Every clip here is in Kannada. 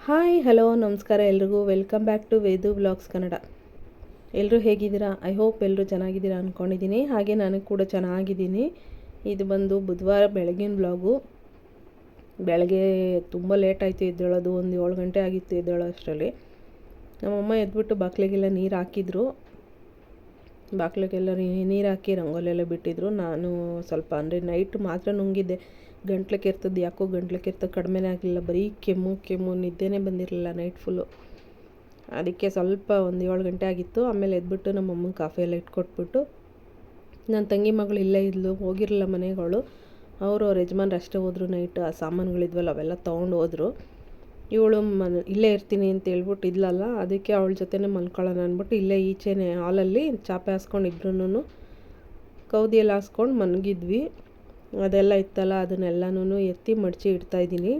ಹಾಯ್ ಹಲೋ ನಮಸ್ಕಾರ ಎಲ್ರಿಗೂ welcome back to Vedu vlogs Kannada. ಎಲ್ಲರೂ ಹೇಗಿದ್ದೀರಾ? ಐ ಹೋಪ್ ಎಲ್ಲರೂ ಚೆನ್ನಾಗಿದ್ದೀರಾ ಅಂದ್ಕೊಂಡಿದ್ದೀನಿ. ಹಾಗೆ ನಾನು ಕೂಡ ಚೆನ್ನಾಗಿದ್ದೀನಿ. ಇದು ಬಂದು ಬುಧವಾರ ಬೆಳಗಿನ ವ್ಲಾಗು. ಬೆಳಗ್ಗೆ ತುಂಬ ಲೇಟ್ ಆಯಿತು ಎದ್ದೇಳೋದು, ಒಂದು 7 ಗಂಟೆ ಆಗಿತ್ತು ಎದ್ದೇಳೋ ಅಷ್ಟರಲ್ಲಿ. ನಮ್ಮಮ್ಮ ಎದ್ಬಿಟ್ಟು ಬಾಗಿಲಿಗೆಲ್ಲ ನೀರು ಹಾಕಿದ್ರು. ಬಾಗಿಲಿಗೆಲ್ಲ ನೀರು ಹಾಕಿ ರಂಗೋಲೆಲ್ಲ ಬಿಟ್ಟಿದ್ರು. ನಾನು ಸ್ವಲ್ಪ ಅಂದರೆ ನೈಟ್ ಮಾತ್ರ ನುಂಗಿದ್ದೆ. ಗಂಟ್ಲು ಕೆರ್ತದ್ದು, ಯಾಕೋ ಗಂಟ್ಲು ಕೆರ್ತದ್ದು ಕಡಿಮೆನೇ ಆಗಲಿಲ್ಲ. ಬರೀ ಕೆಮ್ಮು ನಿದ್ದೆನೇ ಬಂದಿರಲಿಲ್ಲ ನೈಟ್ ಫುಲ್ಲು. ಅದಕ್ಕೆ ಸ್ವಲ್ಪ ಒಂದು 7 ಗಂಟೆ ಆಗಿತ್ತು. ಆಮೇಲೆ ಎದ್ಬಿಟ್ಟು ನಮ್ಮಮ್ಮನ ಕಾಫಿ ಎಲ್ಲ ಇಟ್ಕೊಟ್ಬಿಟ್ಟು, ನನ್ನ ತಂಗಿ ಮಗಳು ಇಲ್ಲೇ ಇದ್ಲು, ಹೋಗಿರಲಿಲ್ಲ ಮನೆಗಳು. ಅವರು ಅವ್ರ ಯಜಮಾನ್ರು ಅಷ್ಟೇ ಹೋದ್ರು. ನೈಟ್ ಆ ಸಾಮಾನುಗಳಿದ್ವಲ್ಲ ಅವೆಲ್ಲ ತೊಗೊಂಡು ಹೋದರು. ಇವಳು ಇಲ್ಲೇ ಇರ್ತೀನಿ ಅಂತ ಹೇಳ್ಬಿಟ್ಟು ಇದ್ಲಲ್ಲ, ಅದಕ್ಕೆ ಅವಳ ಜೊತೆನೇ ಮಲ್ಕೊಳ್ಳೋಣ ಅಂದ್ಬಿಟ್ಟು ಇಲ್ಲೇ ಈಚೆನೇ ಹಾಲಲ್ಲಿ ಚಾಪೆ ಹಾಸ್ಕೊಂಡು ಇಬ್ರು ಕೌದಿಯಲ್ಲಿ ಹಾಸ್ಕೊಂಡು ಮಲಗಿದ್ವಿ. ಅದೆಲ್ಲ ಇತ್ತಲ್ಲ ಅದನ್ನೆಲ್ಲನೂ ಎತ್ತಿ ಮಡಚಿ ಇಡ್ತಾಯಿದ್ದೀನಿ.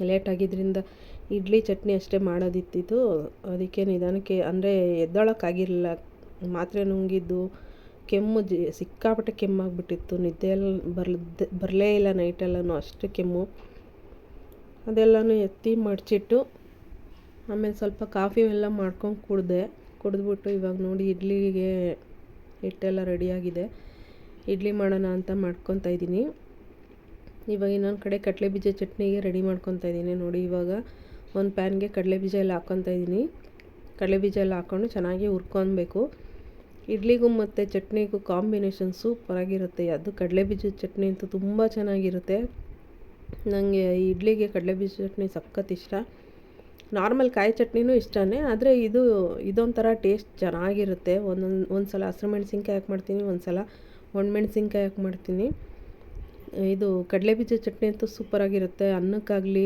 ಲೇಟಾಗಿದ್ದರಿಂದ ಇಡ್ಲಿ ಚಟ್ನಿ ಅಷ್ಟೇ ಮಾಡೋದಿತ್ತಿದ್ದು. ಅದಕ್ಕೆ ನಿಧಾನಕ್ಕೆ ಅಂದರೆ ಎದ್ದೊಳಕ್ಕಾಗಿರಲಿಲ್ಲ. ಮಾತ್ರೆ ನುಂಗಿದ್ದು ಕೆಮ್ಮು ಸಿಕ್ಕಾಪಟ್ಟೆ ಕೆಮ್ಮಾಗ್ಬಿಟ್ಟಿತ್ತು. ನಿದ್ದೆಯಲ್ಲಿ ಬರಲೇ ಇಲ್ಲ ನೈಟೆಲ್ಲನೂ, ಅಷ್ಟು ಕೆಮ್ಮು. ಅದೆಲ್ಲನೂ ಎತ್ತಿ ಮಡಚಿಟ್ಟು ಆಮೇಲೆ ಸ್ವಲ್ಪ ಕಾಫಿ ಎಲ್ಲ ಮಾಡ್ಕೊಂಡು ಕುಡಿದ್ಬಿಟ್ಟು ಇವಾಗ ನೋಡಿ ಇಡ್ಲಿಗೆ ಹಿಟ್ಟೆಲ್ಲ ರೆಡಿಯಾಗಿದೆ. ಇಡ್ಲಿ ಮಾಡೋಣ ಅಂತ ಮಾಡ್ಕೊತಾ ಇದ್ದೀನಿ. ಇವಾಗ ಇನ್ನೊಂದು ಕಡೆ ಕಡಲೆಬೀಜ ಚಟ್ನಿಗೆ ರೆಡಿ ಮಾಡ್ಕೊತಾ ಇದ್ದೀನಿ. ನೋಡಿ ಇವಾಗ ಒಂದು ಪ್ಯಾನ್ಗೆ ಕಡಲೆಬೀಜ ಎಲ್ಲ ಹಾಕ್ಕೊತಾ ಇದ್ದೀನಿ. ಕಡಲೆಬೀಜ ಎಲ್ಲ ಹಾಕ್ಕೊಂಡು ಚೆನ್ನಾಗಿ ಹುರ್ಕೊಬೇಕು. ಇಡ್ಲಿಗೂ ಮತ್ತು ಚಟ್ನಿಗೂ ಕಾಂಬಿನೇಷನ್ ಸೂಪರಾಗಿರುತ್ತೆ. ಅದು ಕಡಲೆಬೀಜದ ಚಟ್ನಿ ಅಂತೂ ತುಂಬ ಚೆನ್ನಾಗಿರುತ್ತೆ. ನನಗೆ ಇಡ್ಲಿಗೆ ಕಡಲೆಬೀಜ ಚಟ್ನಿ ಸಖತ್ ಇಷ್ಟ. ನಾರ್ಮಲ್ ಕಾಯಿ ಚಟ್ನಿನೂ ಇಷ್ಟನೇ, ಆದರೆ ಇದೊಂಥರ ಟೇಸ್ಟ್ ಚೆನ್ನಾಗಿರುತ್ತೆ. ಒಂದು ಸಲ ಹಸಿಮೆಣ್ಸಿನ್ಕಾಯಿ ಹಾಕಿ ಮಾಡ್ತೀನಿ, ಒಂದು ಸಲ ಒಣಮೆಣ್ಸಿನ್ಕಾಯಿ ಹಾಕಿ ಮಾಡ್ತೀನಿ. ಇದು ಕಡಲೆಬೀಜ ಚಟ್ನಿ ಅಂತೂ ಸೂಪರಾಗಿರುತ್ತೆ. ಅನ್ನಕ್ಕಾಗಲಿ,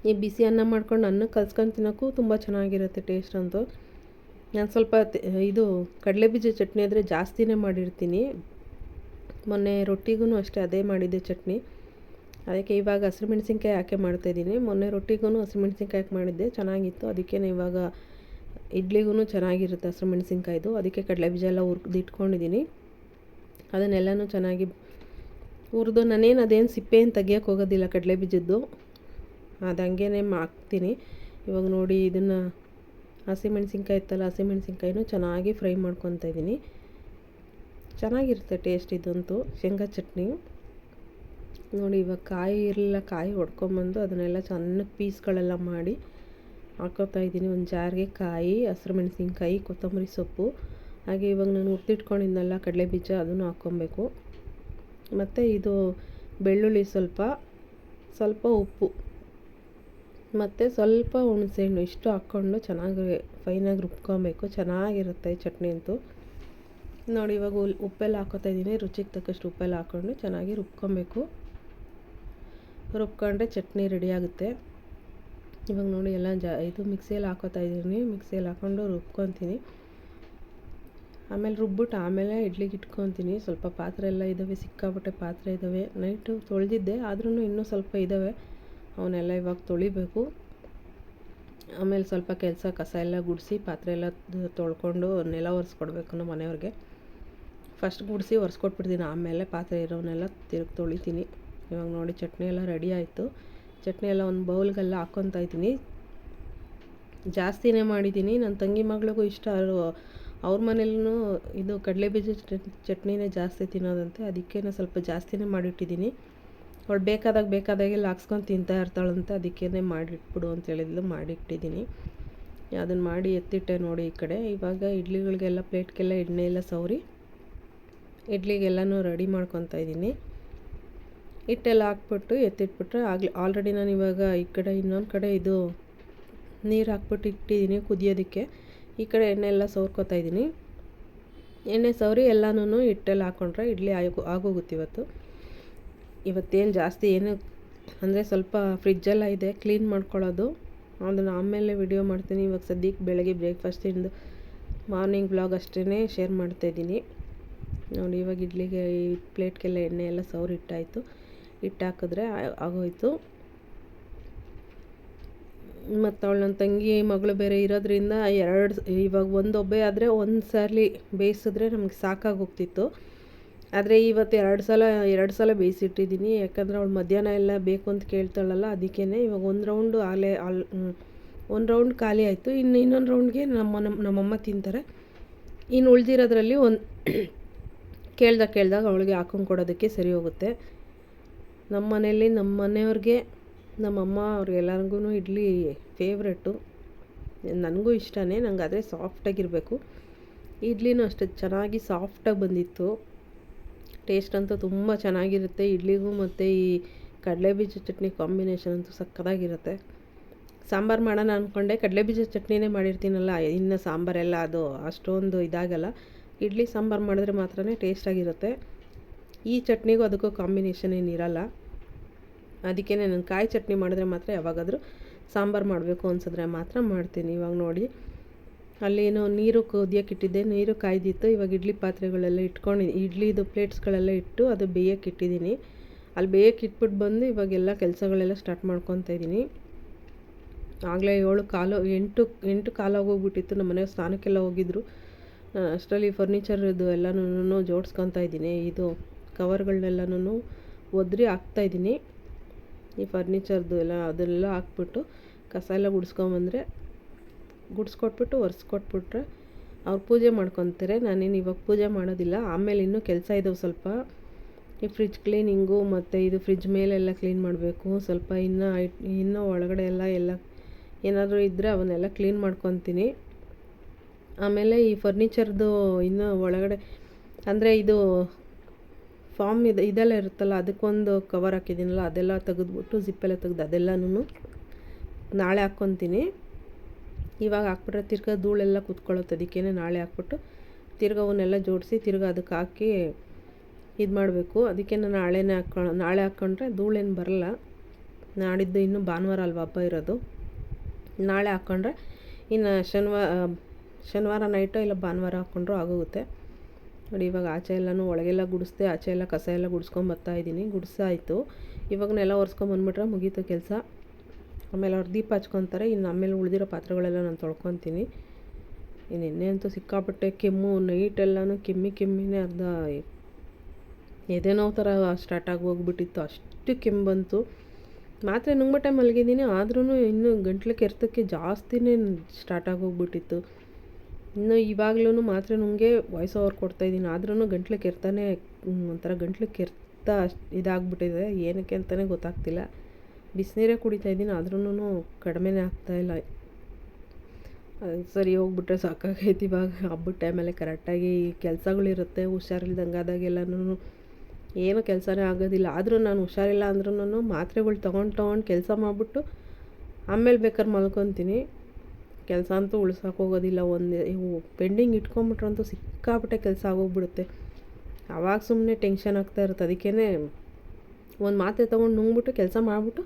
ಈ ಬಿಸಿ ಅನ್ನ ಮಾಡ್ಕೊಂಡು ಅನ್ನಕ್ಕೆ ಕಲ್ಸ್ಕೊಂಡು ತಿನ್ನೋಕ್ಕೂ ತುಂಬ ಚೆನ್ನಾಗಿರುತ್ತೆ ಟೇಸ್ಟ್ ಅಂತೂ. ನಾನು ಸ್ವಲ್ಪ ಇದು ಕಡಲೆಬೀಜ ಚಟ್ನಿ ಆದರೆ ಜಾಸ್ತಿನೇ ಮಾಡಿರ್ತೀನಿ. ಮೊನ್ನೆ ರೊಟ್ಟಿಗೂ ಅಷ್ಟೇ ಅದೇ ಮಾಡಿದ್ದೆ ಚಟ್ನಿ. ಅದಕ್ಕೆ ಇವಾಗ ಹಸಿಮೆಣ್ಸಿನ್ಕಾಯಿ ಹಾಕಿ ಮಾಡ್ತಾಯಿದ್ದೀನಿ. ಮೊನ್ನೆ ರೊಟ್ಟಿಗೂ ಹಸಿಮೆಣ್ಸಿನ್ಕಾಯಿ ಹಾಕಿ ಮಾಡಿದ್ದೆ, ಚೆನ್ನಾಗಿತ್ತು. ಅದಕ್ಕೆ ಇವಾಗ ಇಡ್ಲಿಗೂ ಚೆನ್ನಾಗಿರುತ್ತೆ ಹಸಿಮೆಣ್ಸಿನ್ಕಾಯ್ದು. ಅದಕ್ಕೆ ಕಡಲೆಬೀಜ ಎಲ್ಲ ಹುರಿದಿಟ್ಕೊಂಡಿದ್ದೀನಿ. ಅದನ್ನೆಲ್ಲನೂ ಚೆನ್ನಾಗಿ ಹುರಿದು, ಅದೇನು ಸಿಪ್ಪೆಯನ್ನು ತೆಗಿಯೋಕ್ಕೆ ಹೋಗೋದಿಲ್ಲ ಕಡಲೆಬೀಜದ್ದು, ಅದು ಹಂಗೇ ಹಾಕ್ತೀನಿ. ಇವಾಗ ನೋಡಿ ಇದನ್ನು ಹಸಿಮೆಣ್ಸಿನ್ಕಾಯಿ ಇತ್ತಲ್ಲ, ಹಸಿಮೆಣ್ಸಿನ್ಕಾಯಿನೂ ಚೆನ್ನಾಗಿ ಫ್ರೈ ಮಾಡ್ಕೊತಾ ಇದ್ದೀನಿ. ಚೆನ್ನಾಗಿರುತ್ತೆ ಟೇಸ್ಟ್ ಇದಂತೂ ಶೇಂಗಾ ಚಟ್ನಿ. ನೋಡಿ ಇವಾಗ ಕಾಯಿ ಇರಲಿಲ್ಲ, ಕಾಯಿ ಹೊಡ್ಕೊಂಬಂದು ಅದನ್ನೆಲ್ಲ ಸಣ್ಣಕ್ಕೆ ಪೀಸ್ಗಳೆಲ್ಲ ಮಾಡಿ ಹಾಕೋತಾ ಇದ್ದೀನಿ. ಒಂದು ಜಾರ್ಗೆ ಕಾಯಿ, ಹಸಿರು ಮೆಣಸಿನ್ಕಾಯಿ, ಕೊತ್ತಂಬರಿ ಸೊಪ್ಪು, ಹಾಗೆ ಇವಾಗ ನಾನು ಹುರಿದಿಟ್ಕೊಂಡಿದ್ನಲ್ಲ ಕಡಲೆಬೀಜ ಅದನ್ನು ಹಾಕ್ಕೊಬೇಕು. ಮತ್ತು ಇದು ಬೆಳ್ಳುಳ್ಳಿ ಸ್ವಲ್ಪ ಉಪ್ಪು ಮತ್ತು ಸ್ವಲ್ಪ ಹುಣಸೆಹಣ್ಣು ಇಷ್ಟು ಹಾಕ್ಕೊಂಡು ಚೆನ್ನಾಗಿ ಫೈನಾಗಿ ರುಬ್ಕೊಬೇಕು. ಚೆನ್ನಾಗಿರುತ್ತೆ ಚಟ್ನಿ ಅಂತೂ. ನೋಡಿ ಇವಾಗ ಉಪ್ಪೆಲ್ಲ ಹಾಕೋತಾ ಇದ್ದೀನಿ. ರುಚಿಗೆ ತಕ್ಕಷ್ಟು ಉಪ್ಪೆಲ್ಲ ಹಾಕ್ಕೊಂಡು ಚೆನ್ನಾಗಿ ರುಬ್ಕೊಬೇಕು. ರುಬ್ಕೊಂಡ್ರೆ ಚಟ್ನಿ ರೆಡಿ ಆಗುತ್ತೆ. ಇವಾಗ ನೋಡಿ ಎಲ್ಲ ಇದು ಮಿಕ್ಸಿಯಲ್ಲಿ ಹಾಕೋತಾ ಇದ್ದೀನಿ. ಮಿಕ್ಸಿಯಲ್ಲಿ ಹಾಕ್ಕೊಂಡು ರುಬ್ಕೊತೀನಿ. ಆಮೇಲೆ ರುಬ್ಬಿಟ್ಟು ಆಮೇಲೆ ಇಡ್ಲಿಗೆ ಇಟ್ಕೊತೀನಿ. ಸ್ವಲ್ಪ ಪಾತ್ರೆ ಎಲ್ಲ ಇದ್ದಾವೆ, ಸಿಕ್ಕಾಪಟ್ಟೆ ಪಾತ್ರೆ ಇದ್ದಾವೆ. ನೈಟು ತೊಳೆದಿದ್ದೆ, ಆದ್ರೂ ಇನ್ನೂ ಸ್ವಲ್ಪ ಇದ್ದಾವೆ, ಅವನ್ನೆಲ್ಲ ಇವಾಗ ತೊಳಿಬೇಕು. ಆಮೇಲೆ ಸ್ವಲ್ಪ ಕಸ ಎಲ್ಲ ಗುಡಿಸಿ ಪಾತ್ರೆ ಎಲ್ಲ ತೊಳ್ಕೊಂಡು ನೆಲ ಒರೆಸ್ಕೊಡ್ಬೇಕು ನಮ್ಮ ಮನೆಯವ್ರಿಗೆ. ಫಸ್ಟ್ ಗುಡಿಸಿ ಒರೆಸ್ಕೊಟ್ಬಿಡ್ತೀನಿ, ಆಮೇಲೆ ಪಾತ್ರೆ ಇರೋವನ್ನೆಲ್ಲ ತಿರುಗಿ ತೊಳಿತೀನಿ. ಇವಾಗ ನೋಡಿ ಚಟ್ನಿ ಎಲ್ಲ ರೆಡಿ ಆಯಿತು. ಚಟ್ನಿ ಎಲ್ಲ ಒಂದು ಬೌಲ್ಗೆಲ್ಲ ಹಾಕ್ಕೊತಾ ಇದ್ದೀನಿ. ಜಾಸ್ತಿನೇ ಮಾಡಿದ್ದೀನಿ. ನನ್ನ ತಂಗಿ ಮಗಳಿಗೂ ಇಷ್ಟ. ಅವ್ರ ಮನೇಲೂ ಇದು ಕಡಲೆಬೀಜ ಚಟ್ನಿನೇ ಜಾಸ್ತಿ ತಿನ್ನೋದಂತೆ, ಅದಕ್ಕೆ ಸ್ವಲ್ಪ ಜಾಸ್ತಿನೇ ಮಾಡಿಟ್ಟಿದ್ದೀನಿ. ಅವಳು ಬೇಕಾದಾಗೆಲ್ಲ ಹಾಕ್ಸ್ಕೊಂಡು ತಿಂತಾ ಇರ್ತಾಳಂತೆ, ಅದಕ್ಕೇ ಮಾಡಿಟ್ಬಿಡು ಅಂತ ಹೇಳಿದ್ಲು, ಮಾಡಿಟ್ಟಿದ್ದೀನಿ. ಅದನ್ನು ಮಾಡಿ ಎತ್ತಿಟ್ಟೆ ನೋಡಿ ಈ ಕಡೆ. ಇವಾಗ ಇಡ್ಲಿಗಳಿಗೆಲ್ಲ ಪ್ಲೇಟ್ಗೆಲ್ಲ ಎಣ್ಣೆ ಎಲ್ಲ ಸವರಿ ಇಡ್ಲಿಗೆಲ್ಲನೂ ರೆಡಿ ಮಾಡ್ಕೊತಾ ಇದ್ದೀನಿ. ಹಿಟ್ಟೆಲ್ಲ ಹಾಕ್ಬಿಟ್ಟು ಎತ್ತಿಟ್ಬಿಟ್ರೆ ಆಲ್ರೆಡಿ ನಾನು ಇವಾಗ ಈ ಕಡೆ ಇನ್ನೊಂದು ಕಡೆ ಇದು ನೀರು ಹಾಕ್ಬಿಟ್ಟು ಇಟ್ಟಿದ್ದೀನಿ ಕುದಿಯೋದಕ್ಕೆ. ಈ ಕಡೆ ಎಣ್ಣೆ ಎಲ್ಲ ಸವರ್ಕೊತಾ ಇದ್ದೀನಿ. ಎಣ್ಣೆ ಸವರಿ ಎಲ್ಲನೂ ಹಿಟ್ಟೆಲ್ಲ ಹಾಕ್ಕೊಂಡ್ರೆ ಇಡ್ಲಿ ಆಗೋಗುತ್ತೆ. ಇವತ್ತೇನು ಜಾಸ್ತಿ ಏನು ಅಂದರೆ ಸ್ವಲ್ಪ ಫ್ರಿಜ್ಜೆಲ್ಲ ಇದೆ, ಕ್ಲೀನ್ ಮಾಡ್ಕೊಳ್ಳೋದು. ಅದನ್ನು ಆಮೇಲೆ ವಿಡಿಯೋ ಮಾಡ್ತೀನಿ. ಇವಾಗ ಸದ್ಯಕ್ಕೆ ಬೆಳಗ್ಗೆ ಬ್ರೇಕ್ಫಾಸ್ಟಿಂದು ಮಾರ್ನಿಂಗ್ ವ್ಲಾಗ್ ಅಷ್ಟೇ ಶೇರ್ ಮಾಡ್ತಾಯಿದ್ದೀನಿ. ನೋಡಿ ಇವಾಗ ಇಡ್ಲಿಗೆ ಈ ಪ್ಲೇಟ್ಗೆಲ್ಲ ಎಣ್ಣೆ ಎಲ್ಲ ಸವರಿ ಇಟ್ಟಾಯಿತು. ಹಿಟ್ಟು ಹಾಕಿದ್ರೆ ಆಗೋಯ್ತು. ಮತ್ತು ಅವಳು ನನ್ನ ತಂಗಿ ಮಗಳು ಬೇರೆ ಇರೋದ್ರಿಂದ ಇವಾಗ ಒಂದು ಒಬ್ಬೆ ಆದರೆ ಒಂದು ಸಾರಿ ಬೇಯಿಸಿದ್ರೆ ನಮಗೆ ಸಾಕಾಗೋಗ್ತಿತ್ತು. ಆದರೆ ಇವತ್ತು ಎರಡು ಸಲ ಬೇಯಿಸಿಟ್ಟಿದ್ದೀನಿ. ಯಾಕಂದರೆ ಅವಳು ಮಧ್ಯಾಹ್ನ ಎಲ್ಲ ಬೇಕು ಅಂತ ಕೇಳ್ತಾಳಲ್ಲ, ಅದಕ್ಕೇ ಇವಾಗ ಒಂದು ರೌಂಡ್ ಖಾಲಿ ಆಯಿತು. ಇನ್ನೊಂದು ರೌಂಡ್ಗೆ ನಮ್ಮಮ್ಮ ತಿಂತಾರೆ. ಇನ್ನು ಉಳಿದಿರೋದ್ರಲ್ಲಿ ಕೇಳ್ದಾಗ ಅವಳಿಗೆ ಹಾಕೊಂಡು ಕೊಡೋದಕ್ಕೆ ಸರಿ ಹೋಗುತ್ತೆ. ನಮ್ಮ ಮನೆಯಲ್ಲಿ ನಮ್ಮ ಮನೆಯವ್ರಿಗೆ, ನಮ್ಮಮ್ಮ ಅವ್ರಿಗೆಲ್ಲರಿಗೂ ಇಡ್ಲಿ ಫೇವ್ರೆಟ್ಟು. ನನಗೂ ಇಷ್ಟನೇ, ನಂಗೆ ಆದರೆ ಸಾಫ್ಟಾಗಿರಬೇಕು. ಇಡ್ಲಿನೂ ಅಷ್ಟೇ ಚೆನ್ನಾಗಿ ಸಾಫ್ಟಾಗಿ ಬಂದಿತ್ತು. ಟೇಸ್ಟ್ ಅಂತೂ ತುಂಬ ಚೆನ್ನಾಗಿರುತ್ತೆ. ಇಡ್ಲಿಗೂ ಮತ್ತು ಈ ಕಡಲೆಬೀಜ ಚಟ್ನಿ ಕಾಂಬಿನೇಷನ್ ಅಂತೂ ಸಕ್ಕತ್ತಾಗಿರುತ್ತೆ. ಸಾಂಬಾರು ಮಾಡೋಣ ಅಂದ್ಕೊಂಡೆ, ಕಡಲೆಬೀಜ ಚಟ್ನಿನೇ ಮಾಡಿರ್ತೀನಲ್ಲ, ಇನ್ನು ಸಾಂಬಾರೆಲ್ಲ ಅದು ಅಷ್ಟೊಂದು ಇದಾಗಲ್ಲ. ಇಡ್ಲಿ ಸಾಂಬಾರು ಮಾಡಿದ್ರೆ ಮಾತ್ರನೇ ಟೇಸ್ಟಾಗಿರುತ್ತೆ. ಈ ಚಟ್ನಿಗೂ ಅದಕ್ಕೂ ಕಾಂಬಿನೇಷನ್ ಏನಿರಲ್ಲ. ಅದಕ್ಕೇ ನಾನು ಕಾಯಿ ಚಟ್ನಿ ಮಾಡಿದ್ರೆ ಮಾತ್ರ ಯಾವಾಗಾದರೂ ಸಾಂಬಾರು ಮಾಡಬೇಕು ಅನ್ಸಿದ್ರೆ ಮಾತ್ರ ಮಾಡ್ತೀನಿ. ಇವಾಗ ನೋಡಿ, ಅಲ್ಲೇನೋ ನೀರು ಕುದಿಯೋಕ್ಕಿಟ್ಟಿದ್ದೆ, ನೀರು ಕಾಯ್ದಿತ್ತು. ಇವಾಗ ಇಡ್ಲಿ ಪಾತ್ರೆಗಳೆಲ್ಲ ಇಡ್ಲಿದು ಪ್ಲೇಟ್ಸ್ಗಳೆಲ್ಲ ಇಟ್ಟು ಅದು ಬೇಯಕ್ಕೆ ಇಟ್ಟಿದ್ದೀನಿ. ಅಲ್ಲಿ ಬೇಯಕ್ಕೆ ಇಟ್ಬಿಟ್ಟು ಬಂದು ಇವಾಗೆಲ್ಲ ಕೆಲಸಗಳೆಲ್ಲ ಸ್ಟಾರ್ಟ್ ಮಾಡ್ಕೊತಾ ಇದ್ದೀನಿ. ಆಗಲೇ 8 ಕಾಲಾಗೋಗ್ಬಿಟ್ಟಿತ್ತು. ನಮ್ಮ ಮನೆಯವ್ರು ಸ್ನಾನಕ್ಕೆಲ್ಲ ಹೋಗಿದ್ರು. ಅಷ್ಟರಲ್ಲಿ ಫರ್ನಿಚರ್ದು ಎಲ್ಲನೂ ಜೋಡಿಸ್ಕೊತಾ ಇದ್ದೀನಿ. ಇದು ಕವರ್ಗಳನ್ನೆಲ್ಲನೂ ಒದ್ರಿ ಹಾಕ್ತಾಯಿದ್ದೀನಿ. ಈ ಫರ್ನಿಚರ್ದು ಅದೆಲ್ಲ ಹಾಕ್ಬಿಟ್ಟು ಕಸ ಎಲ್ಲ ಗುಡಿಸ್ಕೊಟ್ಬಿಟ್ಟು ಒರೆಸ್ಕೊಟ್ಬಿಟ್ರೆ ಅವ್ರು ಪೂಜೆ ಮಾಡ್ಕೊತಾರೆ. ನಾನೇನು ಇವಾಗ ಪೂಜೆ ಮಾಡೋದಿಲ್ಲ. ಆಮೇಲೆ ಇನ್ನೂ ಕೆಲಸ ಇದಾವೆ ಸ್ವಲ್ಪ. ಈ ಫ್ರಿಜ್ ಕ್ಲೀನಿಂಗು ಮತ್ತು ಇದು ಫ್ರಿಜ್ ಮೇಲೆಲ್ಲ ಕ್ಲೀನ್ ಮಾಡಬೇಕು. ಸ್ವಲ್ಪ ಇನ್ನೂ ಒಳಗಡೆ ಎಲ್ಲ ಏನಾದರೂ ಇದ್ದರೆ ಅವನ್ನೆಲ್ಲ ಕ್ಲೀನ್ ಮಾಡ್ಕೊತೀನಿ. ಆಮೇಲೆ ಈ ಫರ್ನಿಚರ್ದು ಇನ್ನೂ ಒಳಗಡೆ ಅಂದರೆ ಇದು ಫಾರ್ಮ್ ಇದೆಲ್ಲ ಇರುತ್ತಲ್ಲ, ಅದಕ್ಕೊಂದು ಕವರ್ ಹಾಕಿದ್ದೀನಲ್ಲ, ಅದೆಲ್ಲ ತೆಗೆದ್ಬಿಟ್ಟು ಜಿಪ್ಪೆಲ್ಲ ತೆಗೆದು ಅದೆಲ್ಲನೂ ನಾಳೆ ಹಾಕ್ಕೊತೀನಿ. ಇವಾಗ ಹಾಕ್ಬಿಟ್ರೆ ತಿರ್ಗಾ ಧೂಳೆಲ್ಲ ಕುತ್ಕೊಳ್ಳುತ್ತೆ. ಅದಕ್ಕೇ ನಾಳೆ ಹಾಕ್ಬಿಟ್ಟು ತಿರ್ಗಾ ಅವನ್ನೆಲ್ಲ ಜೋಡಿಸಿ ತಿರ್ಗಾ ಅದಕ್ಕೆ ಹಾಕಿ ಇದು ಮಾಡಬೇಕು. ಅದಕ್ಕೆ ನಾನು ನಾಳೆ ಹಾಕ್ಕೊಂಡ್ರೆ ಧೂಳೇನು ಬರಲ್ಲ. ನಾಡಿದ್ದು ಇನ್ನೂ ಭಾನುವಾರ ಅಲ್ವಾ ಹಬ್ಬ ಇರೋದು. ನಾಳೆ ಹಾಕ್ಕೊಂಡ್ರೆ ಇನ್ನು ಶನಿವಾರ ನೈಟು ಇಲ್ಲ ಭಾನುವಾರ ಹಾಕ್ಕೊಂಡ್ರೂ ಆಗೋಗುತ್ತೆ. ನೋಡಿ, ಇವಾಗ ಆಚೆ ಎಲ್ಲನೂ ಒಳಗೆಲ್ಲ ಗುಡಿಸ್ದೆ, ಆಚೆ ಎಲ್ಲ ಕಸ ಎಲ್ಲ ಗುಡಿಸ್ಕೊಂಬರ್ತಾಯಿದ್ದೀನಿ. ಗುಡಿಸಾಯಿತು. ಇವಾಗನೆಲ್ಲ ಒರೆಸ್ಕೊಂಬಂದ್ಬಿಟ್ರೆ ಮುಗೀತು ಕೆಲಸ. ಆಮೇಲೆ ಅವ್ರು ದೀಪ ಹಚ್ಕೊತಾರೆ. ಇನ್ನು ಆಮೇಲೆ ಉಳಿದಿರೋ ಪಾತ್ರೆಗಳೆಲ್ಲ ನಾನು ತೊಳ್ಕೊತೀನಿ. ನಿನ್ನೆ ಅಂತೂ ಸಿಕ್ಕಾಪಟ್ಟೆ ಕೆಮ್ಮು, ನೈಟೆಲ್ಲನೂ ಕೆಮ್ಮಿನೇ ಅರ್ಧ ಎದೆನೋ ಥರ ಸ್ಟಾರ್ಟ್ ಆಗಿ ಹೋಗ್ಬಿಟ್ಟಿತ್ತು. ಅಷ್ಟು ಕೆಮ್ಮು ಬಂತು. ಮಾತ್ರೆ ನುಂಗ್ಬಿಟ್ಟೆ ಮಲಗಿದ್ದೀನಿ. ಆದ್ರೂ ಇನ್ನೂ ಗಂಟ್ಲು ಕೆರೆತಕ್ಕೆ ಜಾಸ್ತಿನೇ ಸ್ಟಾರ್ಟ್ ಆಗೋಗ್ಬಿಟ್ಟಿತ್ತು. ಇನ್ನು ಇವಾಗ್ಲೂ ಮಾತ್ರೆ ನುಂಗೆ ವಾಯ್ಸ್ ಓವರ್ ಕೊಡ್ತಾಯಿದ್ದೀನಿ. ಆದ್ರೂ ಗಂಟ್ಲು ಕೆರ್ತಾನೆ ಒಂಥರ ಗಂಟ್ಲು ಕೆರ್ತಾ ಇದಾಗ್ಬಿಟ್ಟಿದೆ. ಏನಕ್ಕೆ ಅಂತಲೇ ಗೊತ್ತಾಗ್ತಿಲ್ಲ. ಬಿಸಿನೀರೇ ಕುಡಿತಾಯಿದ್ದೀನಿ, ಆದ್ರೂ ಕಡಿಮೆನೇ ಆಗ್ತಾಯಿಲ್ಲ. ಸರಿ ಹೋಗ್ಬಿಟ್ರೆ ಸಾಕಾಗೈತಿ. ಇವಾಗ ಹಬ್ಬದ ಟೈಮಲ್ಲಿ ಕರೆಕ್ಟಾಗಿ ಕೆಲಸಗಳಿರುತ್ತೆ. ಹುಷಾರಿಲ್ದಂಗೆ ಆದಾಗೆಲ್ಲನೂ ಏನೂ ಕೆಲಸನೇ ಆಗೋದಿಲ್ಲ. ಆದರೂ ನಾನು ಹುಷಾರಿಲ್ಲ ಅಂದ್ರೂ ಮಾತ್ರೆಗಳು ತೊಗೊಂಡು ಕೆಲಸ ಮಾಡಿಬಿಟ್ಟು ಆಮೇಲೆ ಬೇಕಾದ್ರೆ ಮಲ್ಕೊತೀನಿ. ಕೆಲಸ ಅಂತೂ ಉಳ್ಸೋಕೆ ಹೋಗೋದಿಲ್ಲ. ಇವು ಪೆಂಡಿಂಗ್ ಇಟ್ಕೊಂಬಿಟ್ರಂತೂ ಸಿಕ್ಕಾಪಟ್ಟೆ ಕೆಲಸ ಆಗೋಗ್ಬಿಡುತ್ತೆ. ಆವಾಗ ಸುಮ್ಮನೆ ಟೆನ್ಷನ್ ಆಗ್ತಾ ಇರುತ್ತೆ. ಅದಕ್ಕೇ ಒಂದು ಮಾತ್ರೆ ತೊಗೊಂಡು ನುಂಗ್ಬಿಟ್ಟು ಕೆಲಸ ಮಾಡಿಬಿಟ್ಟು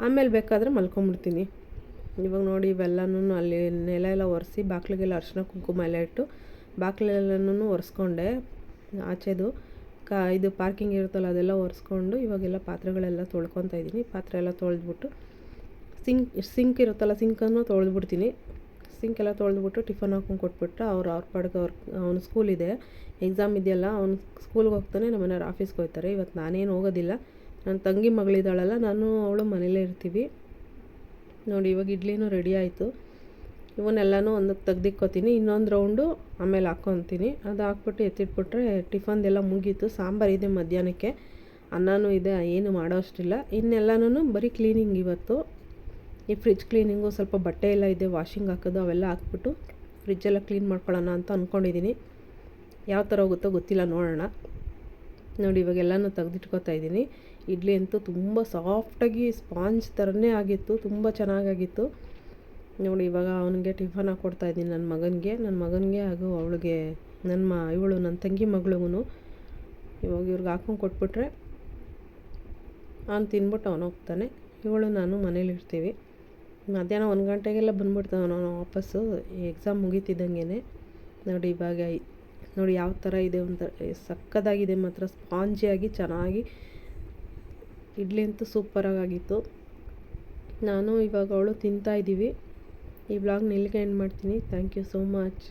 ಆಮೇಲೆ ಬೇಕಾದರೆ ಮಲ್ಕೊಂಬಿಡ್ತೀನಿ. ಇವಾಗ ನೋಡಿ, ಇವೆಲ್ಲನೂ ಅಲ್ಲಿ ನೆಲ ಎಲ್ಲ ಒರೆಸಿ ಬಾಗಿಲಿಗೆಲ್ಲ ಅರಿಶಿನ ಕುಂಕುಮ ಎಲ್ಲ ಇಟ್ಟು ಬಾಗಿಲೆಲ್ಲನೂ ಒರೆಸ್ಕೊಂಡೆ. ಆಚೆದು ಇದು ಪಾರ್ಕಿಂಗ್ ಇರುತ್ತಲ್ಲ, ಅದೆಲ್ಲ ಒರೆಸ್ಕೊಂಡು ಇವಾಗೆಲ್ಲ ಪಾತ್ರೆಗಳೆಲ್ಲ ತೊಳ್ಕೊತಾ ಇದ್ದೀನಿ. ಪಾತ್ರೆ ಎಲ್ಲ ತೊಳೆದ್ಬಿಟ್ಟು ಸಿಂಕ್ ಇರುತ್ತಲ್ಲ, ಸಿಂಕನ್ನು ತೊಳೆದ್ಬಿಡ್ತೀನಿ. ಸಿಂಕೆಲ್ಲ ತೊಳೆದ್ಬಿಟ್ಟು ಟಿಫನ್ ಹಾಕೊಂಡು ಕೊಟ್ಬಿಟ್ರೆ ಅವ್ರ ಪಾಡ್ಗೆ ಅವ್ನು ಸ್ಕೂಲಿದೆ, ಎಕ್ಸಾಮ್ ಇದೆಯಲ್ಲ, ಅವ್ನು ಸ್ಕೂಲ್ಗೆ ಹೋಗ್ತಾನೆ, ನಮ್ಮ ಮನೆಯವ್ರು ಆಫೀಸ್ಗೆ ಹೋಗ್ತಾರೆ. ಇವತ್ತು ನಾನೇನು ಹೋಗೋದಿಲ್ಲ. ನನ್ನ ತಂಗಿ ಮಗಳಿದ್ದಾಳಲ್ಲ, ನಾನು ಅವಳು ಮನೇಲೇ ಇರ್ತೀವಿ. ನೋಡಿ, ಇವಾಗ ಇಡ್ಲಿನೂ ರೆಡಿ ಆಯಿತು. ಇವನ್ನೆಲ್ಲನೂ ಒಂದಕ್ಕೆ ತೆಗ್ದಿಕ್ಕೋತೀನಿ. ಇನ್ನೊಂದು ರೌಂಡು ಆಮೇಲೆ ಹಾಕ್ಕೊತೀನಿ. ಅದು ಹಾಕ್ಬಿಟ್ಟು ಎತ್ತಿಟ್ಬಿಟ್ರೆ ಟಿಫನ್ದೆಲ್ಲ ಮುಗೀತು. ಸಾಂಬಾರಿದೆ ಮಧ್ಯಾಹ್ನಕ್ಕೆ, ಅನ್ನನೂ ಇದೆ, ಏನು ಮಾಡೋ ಅಷ್ಟಿಲ್ಲ. ಇನ್ನೆಲ್ಲನೂ ಬರೀ ಕ್ಲೀನಿಂಗ್ ಇವತ್ತು. ಈ ಫ್ರಿಜ್ ಕ್ಲೀನಿಂಗು, ಸ್ವಲ್ಪ ಬಟ್ಟೆ ಎಲ್ಲ ಇದೆ ವಾಷಿಂಗ್ ಹಾಕೋದು, ಅವೆಲ್ಲ ಹಾಕ್ಬಿಟ್ಟು ಫ್ರಿಜ್ಜೆಲ್ಲ ಕ್ಲೀನ್ ಮಾಡ್ಕೊಳ್ಳೋಣ ಅಂತ ಅಂದ್ಕೊಂಡಿದ್ದೀನಿ. ಯಾವ ಥರ ಹೋಗುತ್ತೋ ಗೊತ್ತಿಲ್ಲ, ನೋಡೋಣ. ನೋಡಿ, ಇವಾಗೆಲ್ಲನೂ ತೆಗೆದಿಟ್ಕೋತಾ ಇದ್ದೀನಿ. ಇಡ್ಲಿ ಅಂತೂ ತುಂಬ ಸಾಫ್ಟಾಗಿ ಸ್ಪಾಂಜ್ ಥರನೇ ಆಗಿತ್ತು, ತುಂಬ ಚೆನ್ನಾಗಾಗಿತ್ತು. ನೋಡಿ, ಇವಾಗ ಅವನಿಗೆ ಟಿಫನ್ ಹಾಕ್ಕೊಡ್ತಾ ಇದ್ದೀನಿ, ನನ್ನ ಮಗನಿಗೆ ಹಾಗೂ ಅವಳಿಗೆ ನನ್ನ ತಂಗಿ ಮಗಳಿಗೂ. ಇವಾಗ ಇವ್ರಿಗೆ ಹಾಕ್ಕೊಂಡು ಕೊಟ್ಬಿಟ್ರೆ ಅವ್ನು ತಿನ್ಬಿಟ್ಟು ಅವನು ಹೋಗ್ತಾನೆ. ಇವಳು ನಾನು ಮನೇಲಿರ್ತೀವಿ. ಮಧ್ಯಾಹ್ನ 1 ಗಂಟೆಗೆಲ್ಲ ಬಂದ್ಬಿಡ್ತಾವೆ ನಾನು ವಾಪಸ್ಸು, ಎಕ್ಸಾಮ್ ಮುಗೀತಿದ್ದಂಗೆ. ನೋಡಿ, ಇವಾಗ ನೋಡಿ ಯಾವ ಥರ ಇದೆ, ಒಂಥರ ಸಕ್ಕತ್ತಾಗಿದೆ ಮಾತ್ರ, ಸ್ಪಾಂಜಿಯಾಗಿ ಚೆನ್ನಾಗಿ. ಇಡ್ಲಿ ಅಂತೂ ಸೂಪರಾಗಿತ್ತು. ನಾನು ಇವಾಗ ಅವಳು ತಿಂತಾಯಿದ್ದೀವಿ. ಈ ವ್ಲಾಗ್ನ ಇಲ್ಲಿಗೆ ಎಂಡ್ ಮಾಡ್ತೀನಿ. Thank you so much.